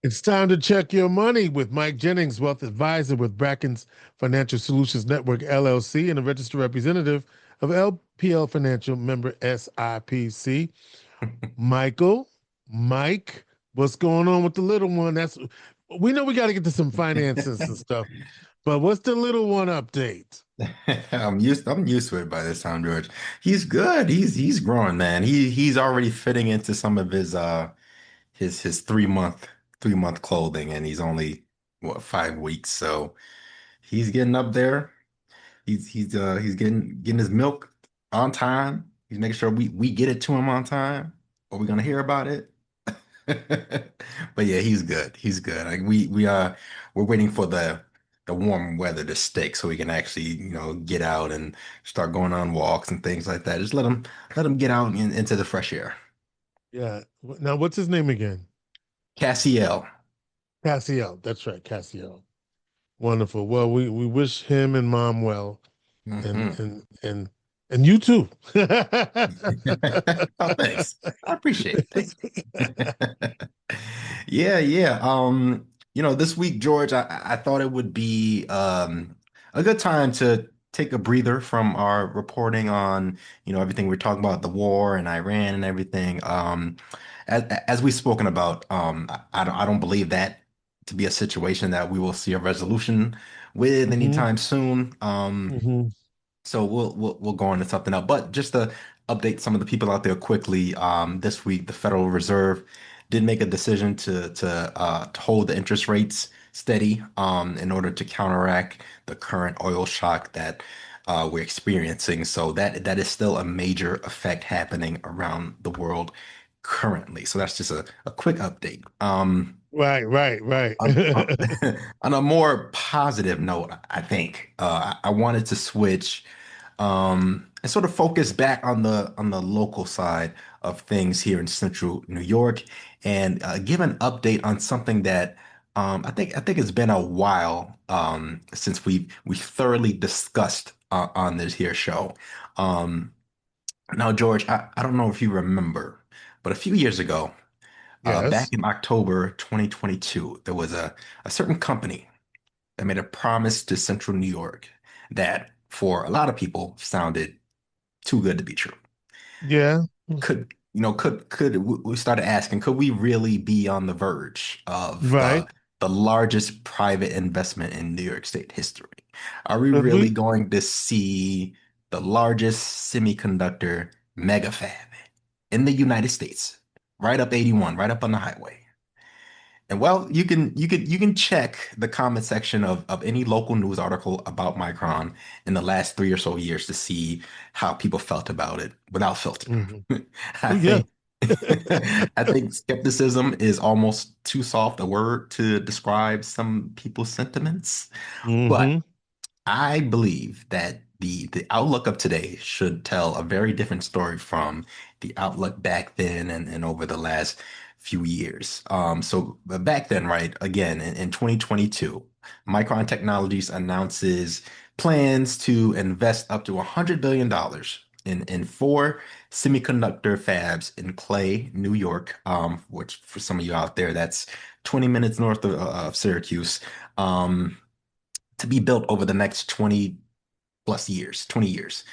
It's time to check your money with Mike Jennings, wealth advisor with Brackens Financial Solutions Network LLC and a registered representative of LPL Financial member SIPC. Michael, Mike, what's going on with the little one? That's we know we got to get to some finances and stuff, but what's the little one update? I'm used to it by this time, George. He's good. He's growing, man. He's already fitting into some of his 3 month clothing, and he's only what 5 weeks, so he's getting up there. He's getting his milk on time. He's making sure we get it to him on time, or we're gonna hear about it. But yeah, he's good. He's good. Like we're waiting for the warm weather to stick so we can actually, get out and start going on walks and things like that. Just let him get out into the fresh air. Yeah. Now, what's his name again? Cassiel. Cassiel. That's right, Cassiel. Wonderful. Well, we wish him and mom well, and Hmm. and and and you too. Oh, thanks. I appreciate it. Thank you. Yeah, yeah. This week, George, I thought it would be a good time to take a breather from our reporting on, everything we're talking about, the war and Iran and everything. As we've spoken about, I don't believe that to be a situation that we will see a resolution with Hmm. anytime soon. Hmm. So we'll go on to something else. But just to update some of the people out there quickly, this week the Federal Reserve did make a decision to hold the interest rates steady in order to counteract the current oil shock that we're experiencing. So that is still a major effect happening around the world currently. So that's just a quick update. Right, right, right. On, on a more positive note, I think I wanted to switch and sort of focus back on the local side of things here in Central New York, and give an update on something that I think it's been a while since we thoroughly discussed on this here show. Um, Now, George, I don't know if you remember, but a few years ago, back Yes. in October 2022, there was a certain company that made a promise to Central New York that, for a lot of people, sounded too good to be true. Yeah. Could we started asking, could we really be on the verge of Right. the largest private investment in New York State history? Are we Could really we? going to see the largest semiconductor mega fab in the United States, right up 81, right up on the highway? And well, you can check the comment section of any local news article about Micron in the last 3 or so years to see how people felt about it without filter. Hmm. I Oh yeah. think I think skepticism is almost too soft a word to describe some people's sentiments. But Hmm. I believe that the outlook of today should tell a very different story from the outlook back then and over the last few years. But back then, right, again, in 2022, Micron Technologies announces plans to invest up to $100 billion in four semiconductor fabs in Clay, New York, which for some of you out there, that's 20 minutes north of Syracuse. Um, to be built over the next 20 plus years, 20 years,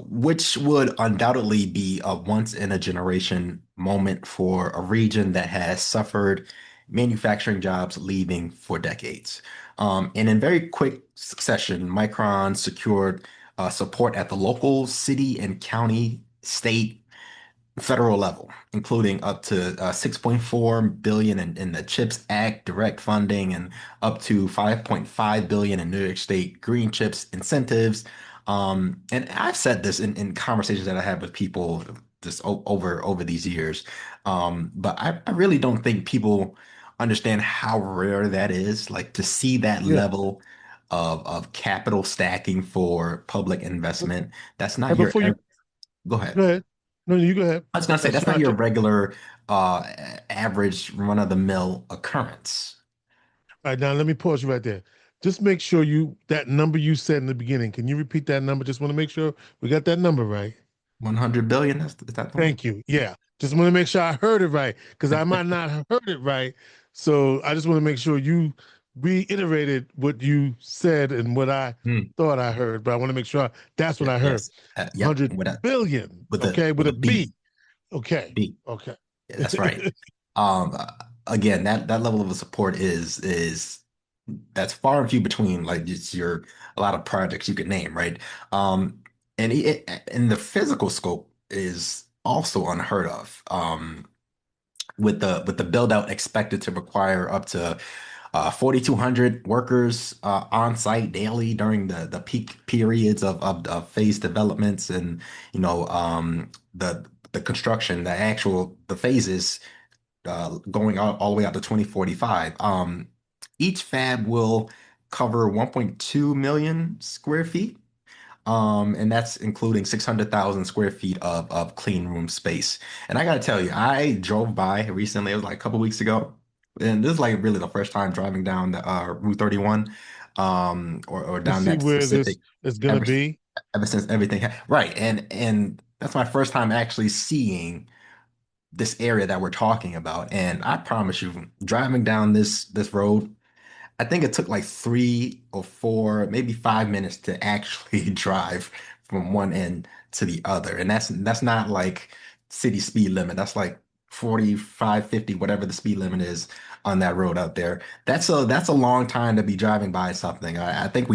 which would undoubtedly be a once in a generation moment for a region that has suffered manufacturing jobs leaving for decades. And in very quick succession, Micron secured support at the local, city, and county, state, federal level, including up to 6.4 billion in the CHIPS Act direct funding and up to 5.5 billion in New York State green chips incentives. And I've said this in conversations that I have with people just over these years. But I really don't think people understand how rare that is, like to see that Yeah. level of capital stacking for public investment. That's not Hey, your, before you go ahead. go ahead. No, you go ahead. I was gonna I say was that's not trying your to. regular uh average run-of-the-mill occurrence. All right, now let me pause you right there. Just make sure you that number you said in the beginning. Can you repeat that number? Just want to make sure we got that number right. 100 billion. Is that the one? Thank you. Yeah. Just want to make sure I heard it right because I might not have heard it right. So I just want to make sure you reiterated what you said and what I Hmm. thought I heard, but I want to make sure that's what Yeah, I heard. yes. Yep. 100 billion. With Okay. With a a B. B. Okay. B. Okay. Yeah, that's right. Um, uh, Again, that level of support is that's far and few between. Like it's your a lot of projects you could name, right? Um, and the physical scope is also unheard of. With the build out expected to require up to 4,200 workers on site daily during the peak periods of phase developments and the construction, the phases going all the way out to 2045. Each fab will cover 1.2 million square feet. And that's including 600,000 square feet of clean room space. And I gotta tell you, I drove by recently, it was like a couple weeks ago, and this is like really the first time driving down the Route 31, or To down see that where this specific is going to ever be. ever since everything right. And that's my first time actually seeing this area that we're talking about. And I promise you, driving down this road, I think it took like 3 or 4, maybe 5 minutes to actually drive from one end to the other. And that's not like city speed limit. That's like 45, 50, whatever the speed limit is on that road out there. That's a long time to be driving by something. I think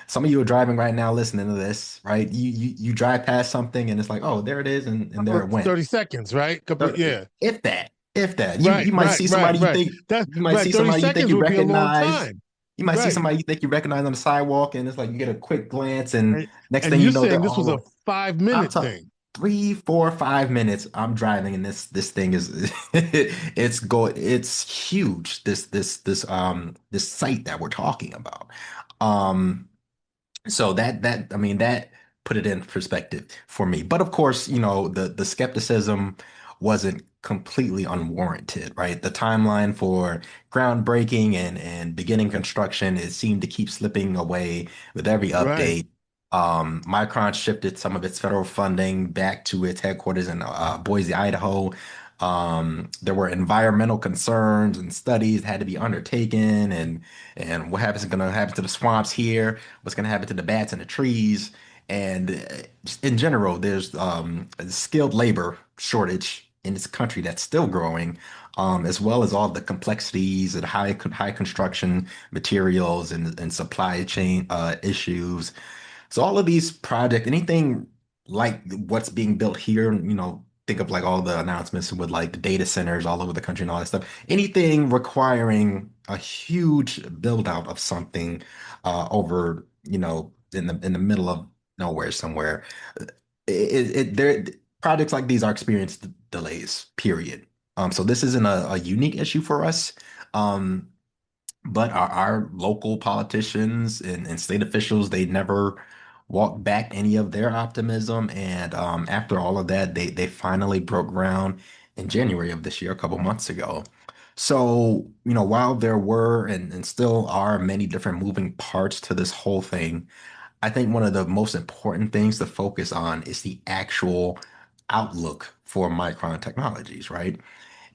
some of you are driving right now listening to this, right? You drive past something and it's like, oh, there it is, and Couple there of it went. 30 seconds, right? Couple of, So, yeah. if that, if that, Right, you might right, see right, somebody right. That's you might right. see 30 somebody you think seconds you would be a long recognize. time. You might see Right. somebody you think you recognize on the sidewalk, and it's like you get a quick glance, and And, next and thing you you're know, saying they're this was a all. I'm 5 minute talking thing. 3, 4, 5 minutes. I'm driving, and this thing is it's huge. This site that we're talking about. Um, so I mean that put it in perspective for me. But of course, the skepticism wasn't completely unwarranted, right? The timeline for groundbreaking and beginning construction, it seemed to keep slipping away with every Right. update. Micron shifted some of its federal funding back to its headquarters in Boise, Idaho. There were environmental concerns and studies that had to be undertaken, and what happens is going to happen to the swamps here, what's going to happen to the bats and the trees. And just in general, there's a skilled labor shortage in this country that's still growing, as well as all the complexities and high construction materials and supply chain issues. So all of these projects, anything like what's being built here, think of like all the announcements with like the data centers all over the country and all that stuff. Anything requiring a huge build out of something over, in the middle of nowhere somewhere. There projects like these are experienced delays, period. So this isn't a unique issue for us. Um, but our local politicians and state officials, they never walked back any of their optimism. And after all of that, they finally broke ground in January of this year, a couple months ago. So, while there were and still are many different moving parts to this whole thing, I think one of the most important things to focus on is the actual outlook for Micron Technologies, right?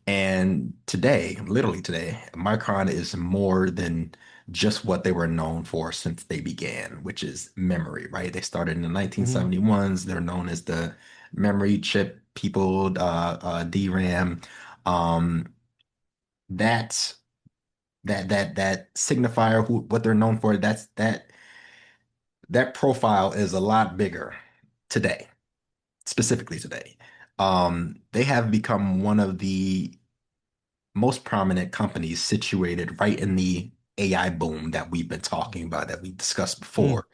And today, literally today, Micron is more than just what they were known for since they began, which is memory, right? They started in the Mhm. 1971s. They're known as the memory chip people, DRAM. Um, that's that signifier, what they're known for. That profile is a lot bigger today, specifically today. They have become one of the most prominent companies situated right in the AI boom that we've been talking about, that we discussed Mm. before.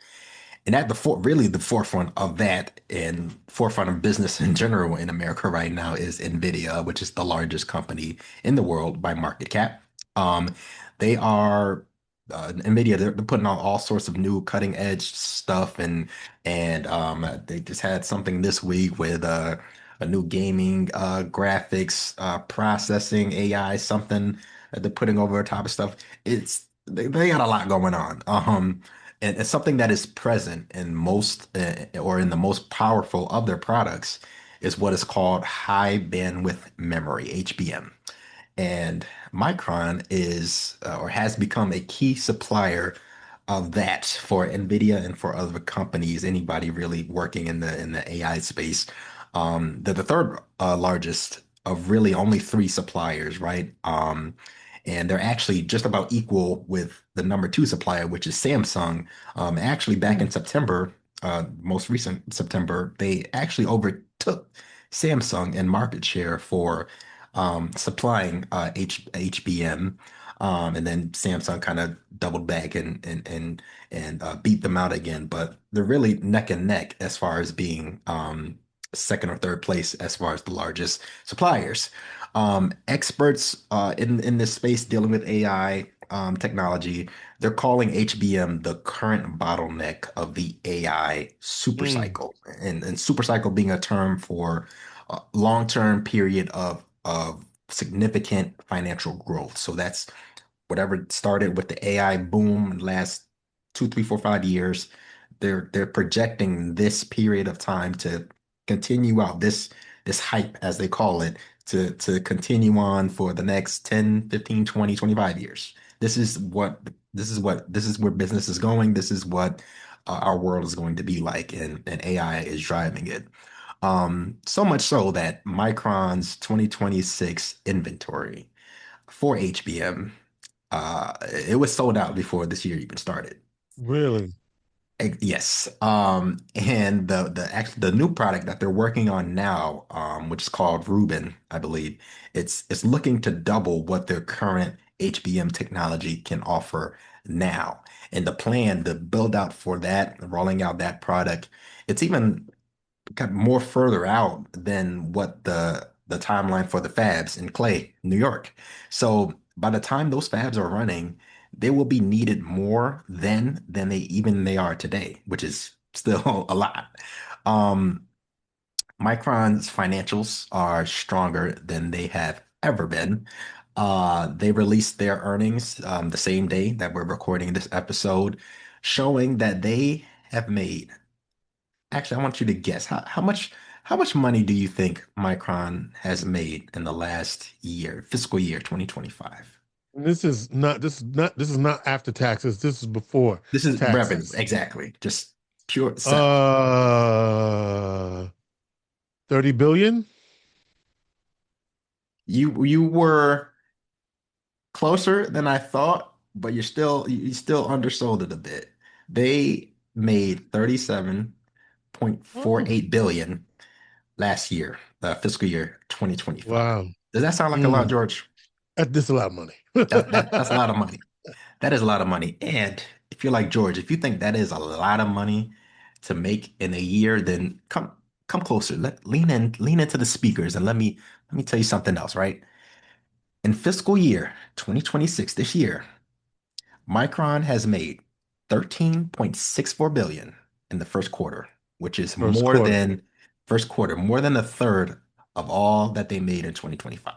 And at really the forefront of that and forefront of business in general in America right now is NVIDIA, which is the largest company in the world by market cap. Um, they are NVIDIA. They're putting out all sorts of new cutting edge stuff, and they just had something this week with a new gaming graphics processing AI something that they're putting over top of stuff. They got a lot going on. and something that is present in most or in the most powerful of their products is what is called high bandwidth memory, HBM. And Micron is or has become a key supplier of that for NVIDIA and for other companies, anybody really working in the AI space. They're the third largest of really only three suppliers, right? And they're actually just about equal with the number two supplier, which is Samsung. Actually, back in September, most recent September, they actually overtook Samsung in market share for supplying HBM. And then Samsung kind of doubled back and beat them out again. But they're really neck and neck as far as being second or third place as far as the largest suppliers. Experts in this space dealing with AI technology, they're calling HBM the current bottleneck of the AI Mm. supercycle, and supercycle being a term for a long-term period of significant financial growth. So that's whatever started with the AI boom last 2, 3, 4, 5 years. They're projecting this period of time to continue out this hype, as they call it, to continue on for the next 10, 15, 20, 25 years. This is where business is going. This is what our world is going to be like, and AI is driving it. So much so that Micron's 2026 inventory for HBM, it was sold out before this year even started. Really? Yes. And the new product that they're working on now, which is called Rubin, I believe, it's looking to double what their current HBM technology can offer now. And the plan, the build out for that, rolling out that product, it's even got more further out than what the timeline for the fabs in Clay, New York. So by the time those fabs are running, they will be needed more than they are today, which is still a lot. Um, Micron's financials are stronger than they have ever been. They released their earnings the same day that we're recording this episode, showing that they have made. Actually, I want you to guess how much money do you think Micron has made in the last year, fiscal year 2025? This is not after taxes. This is before This is revenue, taxes. exactly. Just pure sales. Uh 30 billion? You were closer than I thought, but you still undersold it a bit. They made Oh, 37.48 billion last year, fiscal year 2025. wow. Does that sound like a lot, Mm. George? That's a lot of money. That's a lot of money. That is a lot of money. And if you're like George, if you think that is a lot of money to make in a year, then come closer. Lean into the speakers and let me tell you something else, right? In fiscal year 2026, this year, Micron has made 13.64 billion in the first quarter, which is First more quarter. than first quarter, more than a third of all that they made in 2025.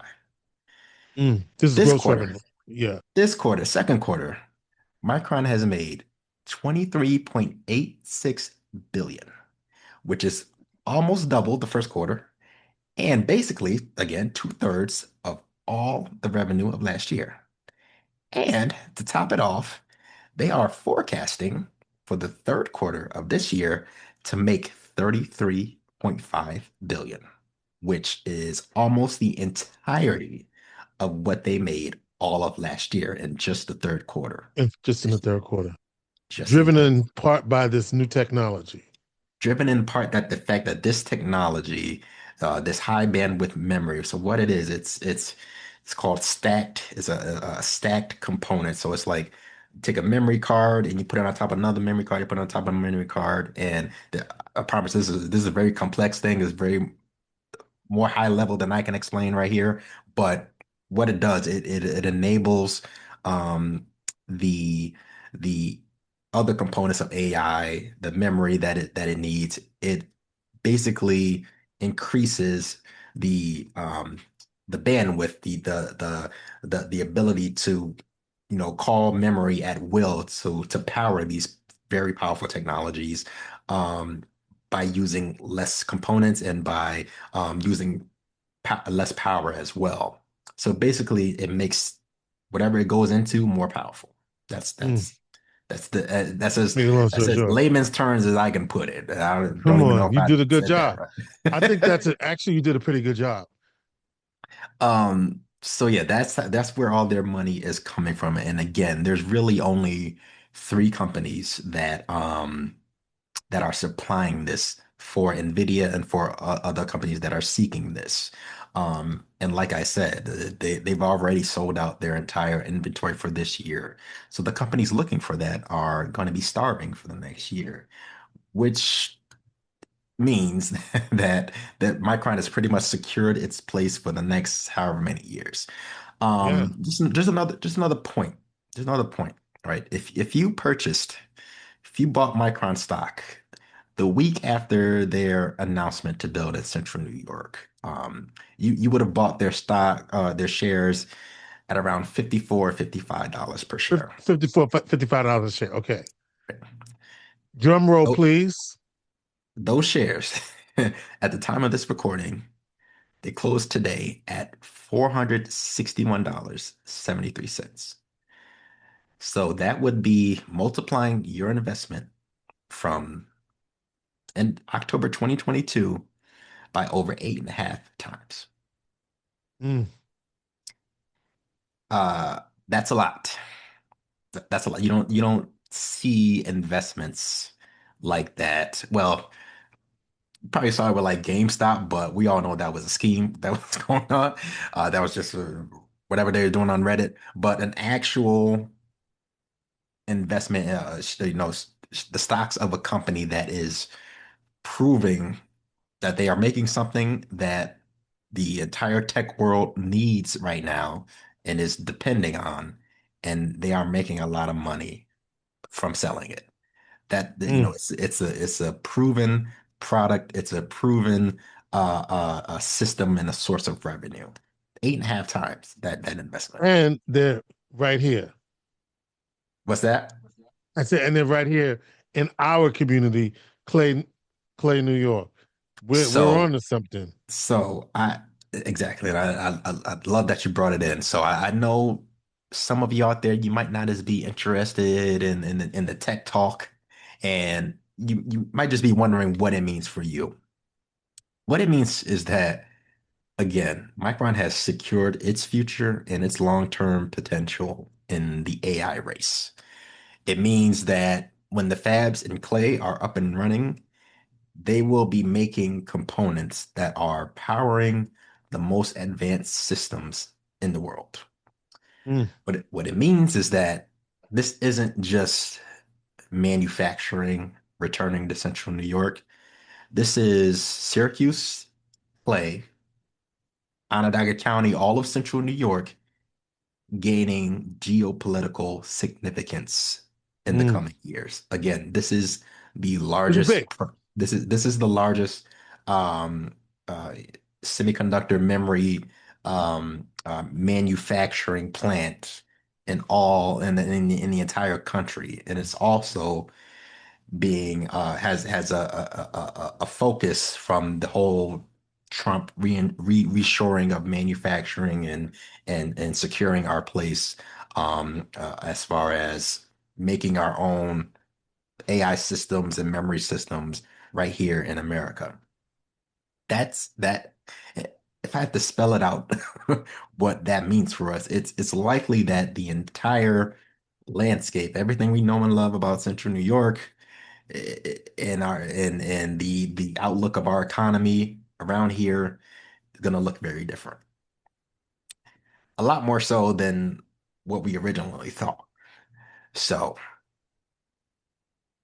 This is This gross quarter, revenue. Yeah. this quarter, second quarter, Micron has made 23.86 billion, which is almost double the first quarter, and basically, again, two-thirds of all the revenue of last year. And to top it off, they are forecasting for the third quarter of this year to make 33.5 billion, which is almost the entirety of what they made all of last year in just the third quarter. Just in the third quarter. Just in the Driven third. in part by this new technology. Driven in part that the fact that this technology, this high bandwidth memory, so what it is, it's called stacked. It's a stacked component. So it's like take a memory card and you put it on top of another memory card. You put it on top of a memory card, and I promise this is a very complex thing. It's very more high level than I can explain right here. But what it does, it enables um, the the other components of AI, the memory that it needs. It basically increases the um, the bandwidth, the ability to call memory at will to power these very powerful technologies um, by using less components and by using less power as well. So basically, it makes whatever it goes into more powerful. That's Mm. that's that's as Make a long story short. layman's terms as I can put it. I don't Come even know on, if you I did a good said that job. I think right. that's it. Actually, you did a pretty good job. So yeah, that's where all their money is coming from. And again, there's really only three companies that are supplying this for NVIDIA and for other companies that are seeking this. And like I said, they've already sold out their entire inventory for this year. So the companies looking for that are going to be starving for the next year, which means that Micron has pretty much secured its place for the next however many years. Yeah. Just another point. There's another point, right? If you bought Micron stock the week after their announcement to build in Central New York, you would have bought their stock, their shares at around $54, $55 per share. 54, $55 a share. Okay. Drum roll, Tho- please. Those shares, at the time of this recording, they closed today at $461.73. So that would be multiplying your investment from in October 2022 by over 8.5 times. Mm. That's a lot. That's a lot. You don't see investments like that. Well, you probably saw it with like GameStop, but we all know that was a scheme that was going on. That was just whatever they were doing on Reddit. But an actual investment, the stocks of a company that is proving that they are making something that the entire tech world needs right now and is depending on, and they are making a lot of money from selling it. Mm. It's a proven product. It's a proven a system and a source of revenue. 8.5 times that investment. And they're right here. What's that? I said, and they're right here in our community, Clay, Clay, New York. We're on So to something. So I exactly, and I love that you brought it in. So I know some of you out there, you might not as be interested in the tech talk, and you might just be wondering what it means for you. What it means is that again, Micron has secured its future and its long-term potential in the AI race. It means that when the fabs in Clay are up and running, they will be making components that are powering the most advanced systems in the world. Mm. What it means is that this isn't just manufacturing returning to Central New York. This is Syracuse, Clay, Onondaga County, all of Central New York gaining geopolitical significance in the Mm. coming years. Again, this is the Pretty largest big. this is the largest um, uh, semiconductor memory manufacturing plant in the entire country, and it's also being has a focus from the whole Trump reshoring of manufacturing and securing our place as far as making our own AI systems and memory systems right here in America. That's that. If I have to spell it out, what that means for us, it's likely that the entire landscape, everything we know and love about Central New York, and the outlook of our economy around here is going to look very different. A lot more so than what we originally thought. So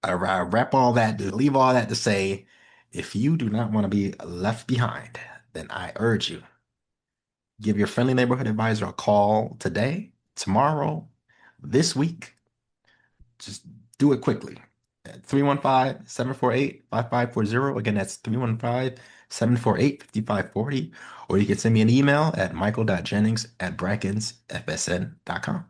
I wrap all that, leave all that to say, if you do not want to be left behind, then I urge you, give your friendly neighborhood advisor a call today, tomorrow, this week. Just do it quickly. 315-748-5540. Again, that's 315-748-5540. Or you can send me an email at michael.jennings@brackensfsn.com.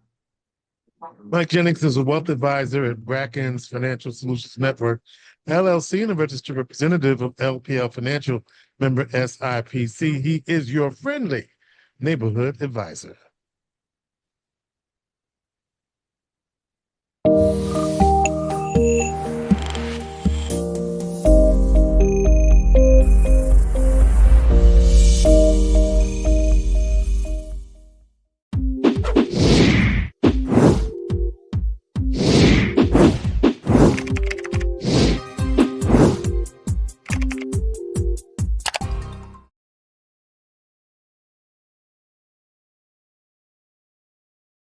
Mike Jennings is a wealth advisor at Brackens Financial Solutions Network, LLC, and a registered representative of LPL Financial, member SIPC. He is your friendly neighborhood advisor.